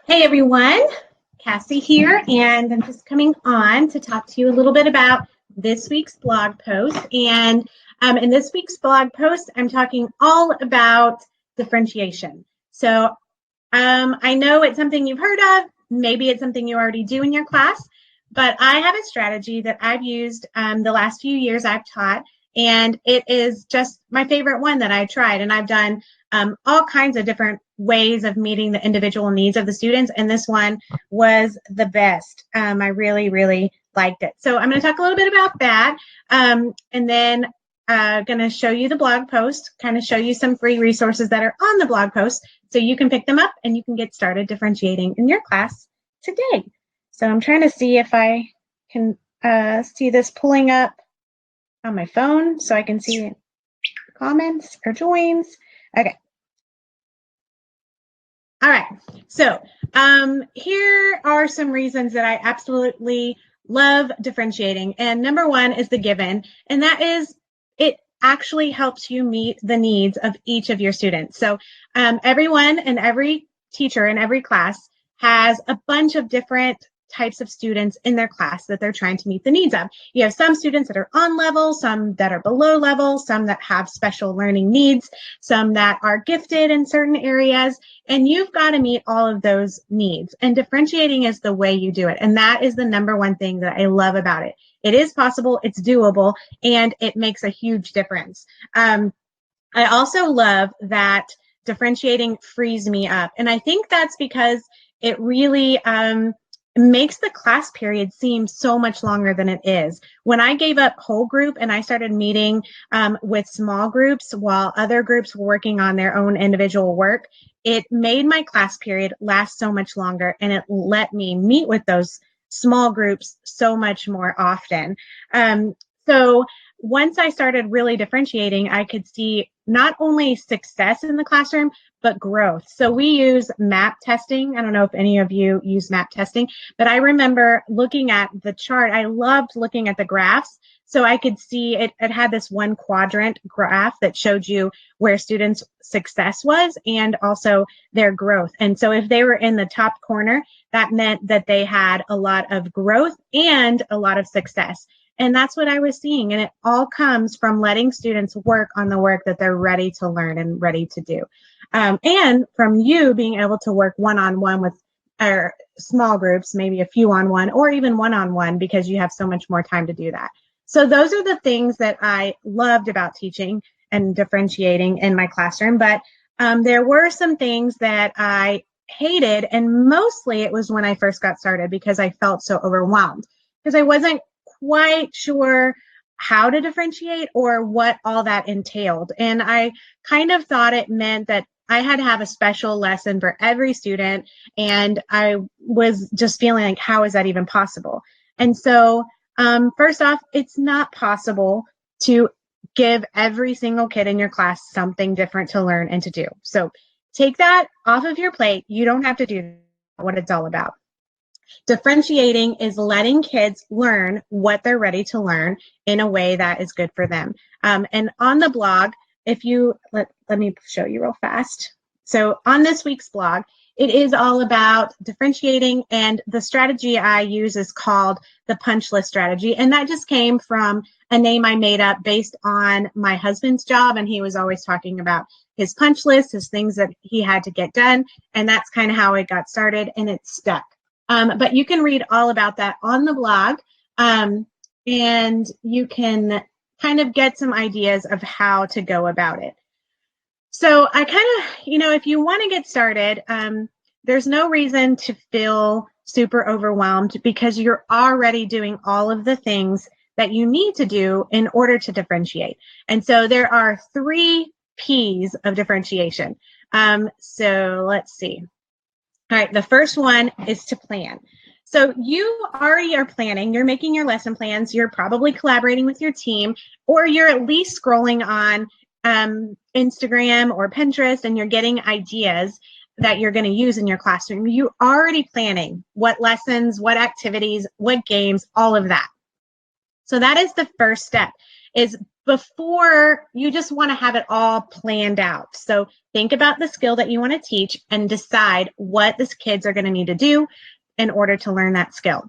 Hey everyone, Cassie here, and I'm just coming on to talk to you a little bit about this week's blog post. And in this week's blog post, I'm talking all about differentiation. So I know it's something you've heard of, maybe it's something you already do in your class, but I have a strategy that I've used the last few years I've taught, and it is just my favorite one that I tried. And I've done all kinds of different ways of meeting the individual needs of the students, and this one was the best. I really, really liked it. So I'm going to talk a little bit about that, and then going to show you the blog post, kind of show you some free resources that are on the blog post so you can pick them up and you can get started differentiating in your class today. So I'm trying to see if I can see this pulling up on my phone so I can see comments or joins. Okay. All right. So here are some reasons that I absolutely love differentiating. And number one is the given, and that is it actually helps you meet the needs of each of your students. So everyone and every teacher in every class has a bunch of different types of students in their class that they're trying to meet the needs of. You have some students that are on level, some that are below level, some that have special learning needs, some that are gifted in certain areas, and you've got to meet all of those needs. And differentiating is the way you do it. And that is the number one thing that I love about it. It is possible, it's doable, and it makes a huge difference. I also love that differentiating frees me up. And I think that's because it really makes the class period seem so much longer than it is. When I gave up whole group and I started meeting with small groups while other groups were working on their own individual work, it made my class period last so much longer, and it let me meet with those small groups so much more often. So once I started really differentiating, I could see not only success in the classroom, but growth. So we use map testing. I don't know if any of you use map testing, but I remember looking at the chart. I loved looking at the graphs. So I could see it had this one quadrant graph that showed you where students' success was and also their growth. And so if they were in the top corner, that meant that they had a lot of growth and a lot of success. And that's what I was seeing. And it all comes from letting students work on the work that they're ready to learn and ready to do. And from you being able to work one-on-one with our small groups, maybe a few on one, or even one-on-one, because you have so much more time to do that. So those are the things that I loved about teaching and differentiating in my classroom. But there were some things that I hated, and mostly it was when I first got started because I felt so overwhelmed because I wasn't quite sure how to differentiate or what all that entailed. And I kind of thought it meant that I had to have a special lesson for every student. And I was just feeling like, how is that even possible? And so first off, it's not possible to give every single kid in your class something different to learn and to do. So take that off of your plate. You don't have to do what it's all about. Differentiating is letting kids learn what they're ready to learn in a way that is good for them. And on the blog, if you, let me show you real fast. So on this week's blog, it is all about differentiating, and the strategy I use is called the punch list strategy. And that just came from a name I made up based on my husband's job. And he was always talking about his punch list, his things that he had to get done. And that's kind of how it got started, and it stuck. But you can read all about that on the blog, and you can kind of get some ideas of how to go about it. So I kind of, if you want to get started, there's no reason to feel super overwhelmed because you're already doing all of the things that you need to do in order to differentiate. And so there are 3 P's of differentiation. So let's see. All right, the first one is to plan. So you already are planning, you're making your lesson plans, you're probably collaborating with your team, or you're at least scrolling on Instagram or Pinterest and you're getting ideas that you're going to use in your classroom. You're already planning what lessons, what activities, what games, all of that. So that is the first step, is before you just want to have it all planned out. So think about the skill that you want to teach and decide what the kids are going to need to do in order to learn that skill.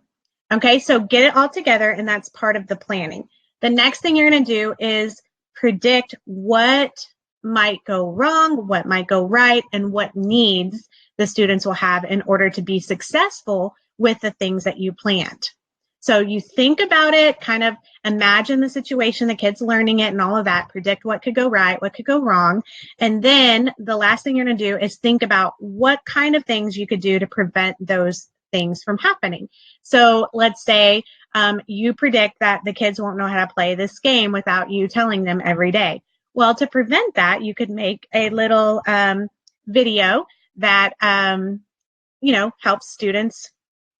Okay, so get it all together, and that's part of the planning. The next thing you're going to do is predict what might go wrong, what might go right, and what needs the students will have in order to be successful with the things that you planned. So you think about it, kind of imagine the situation, the kids learning it and all of that, predict what could go right, what could go wrong. And then the last thing you're going to do is think about what kind of things you could do to prevent those things from happening. So let's say you predict that the kids won't know how to play this game without you telling them every day. Well, to prevent that, you could make a little video that helps students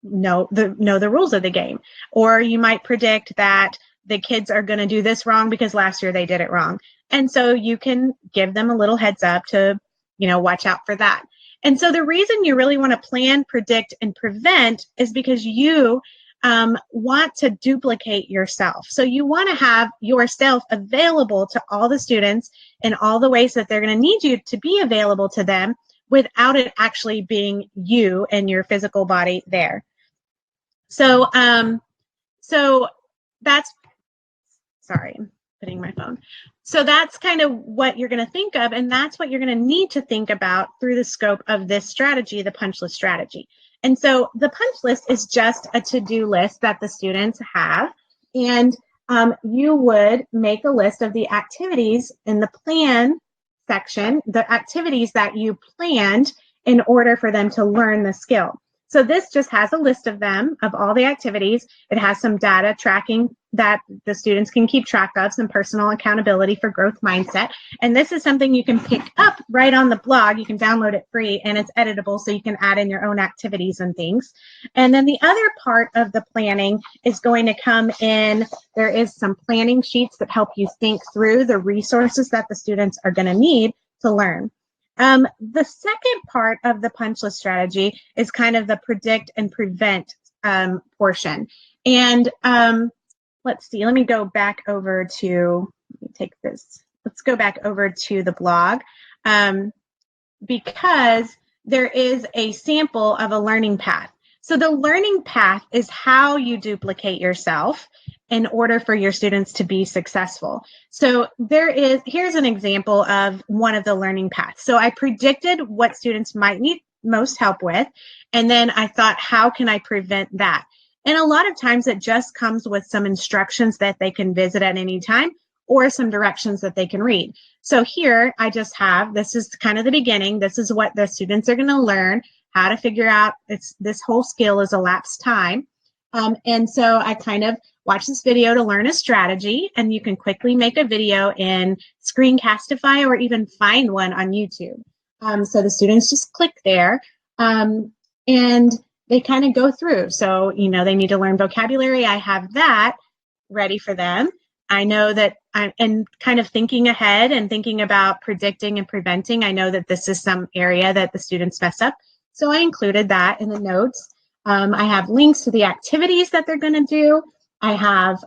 know the rules of the game. Or you might predict that the kids are going to do this wrong because last year they did it wrong. And so you can give them a little heads up to, watch out for that. And so the reason you really want to plan, predict, and prevent is because you want to duplicate yourself. So you want to have yourself available to all the students in all the ways that they're going to need you to be available to them without it actually being you and your physical body there. So that's, sorry, I'm putting my phone. So that's kind of what you're going to think of, and that's what you're going to need to think about through the scope of this strategy, the punch list strategy. And so the punch list is just a to-do list that the students have, and you would make a list of the activities in the plan section, the activities that you planned in order for them to learn the skill. So this just has a list of them, of all the activities. It has some data tracking that the students can keep track of, some personal accountability for growth mindset. And this is something you can pick up right on the blog. You can download it free, and it's editable, so you can add in your own activities and things. And then the other part of the planning is going to come in. There is some planning sheets that help you think through the resources that the students are going to need to learn. The second part of the punch list strategy is kind of the predict and prevent portion. And let's see, let me go back over to, let me take this, let's go back over to the blog because there is a sample of a learning path. So the learning path is how you duplicate yourself in order for your students to be successful. So here's an example of one of the learning paths. So I predicted what students might need most help with, and then I thought, how can I prevent that? And a lot of times it just comes with some instructions that they can visit at any time or some directions that they can read. So here I just have, this is kind of the beginning. This is what the students are going to learn, how to figure out this whole skill is elapsed time. And so I kind of watch this video to learn a strategy, and you can quickly make a video in Screencastify or even find one on YouTube. So the students just click there and they kind of go through. So, they need to learn vocabulary. I have that ready for them. I know that and kind of thinking ahead and thinking about predicting and preventing, I know that this is some area that the students mess up. So I included that in the notes. I have links to the activities that they're going to do. I have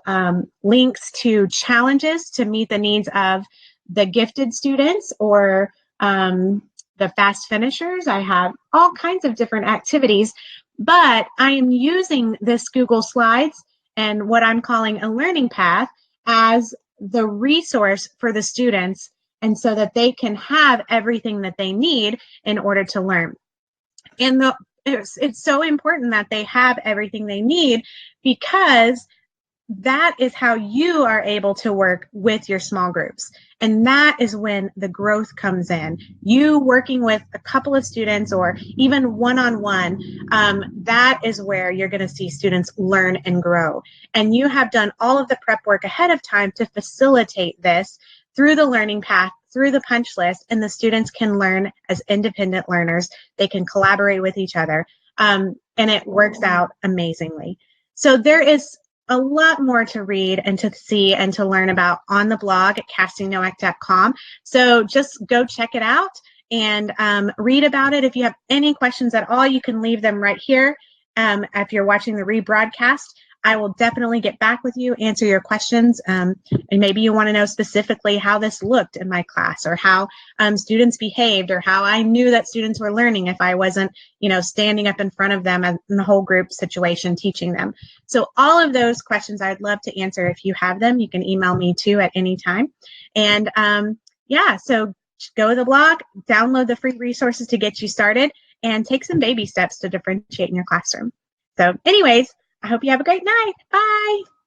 links to challenges to meet the needs of the gifted students or the fast finishers. I have all kinds of different activities, but I am using this Google Slides and what I'm calling a learning path as the resource for the students, and so that they can have everything that they need in order to learn. And it's so important that they have everything they need, because that is how you are able to work with your small groups. And that is when the growth comes in. You working with a couple of students or even one-on-one, that is where you're going to see students learn and grow. And you have done all of the prep work ahead of time to facilitate this through the learning path, through the punch list, and the students can learn as independent learners. They can collaborate with each other, and it works out amazingly. So there is a lot more to read and to see and to learn about on the blog at CassiNoack.com. So just go check it out and read about it. If you have any questions at all, you can leave them right here if you're watching the rebroadcast. I will definitely get back with you, answer your questions. And maybe you want to know specifically how this looked in my class, or how students behaved, or how I knew that students were learning if I wasn't, standing up in front of them in the whole group situation teaching them. So all of those questions I'd love to answer. If you have them, you can email me too at any time. And so go to the blog, download the free resources to get you started, and take some baby steps to differentiate in your classroom. So anyways, I hope you have a great night. Bye.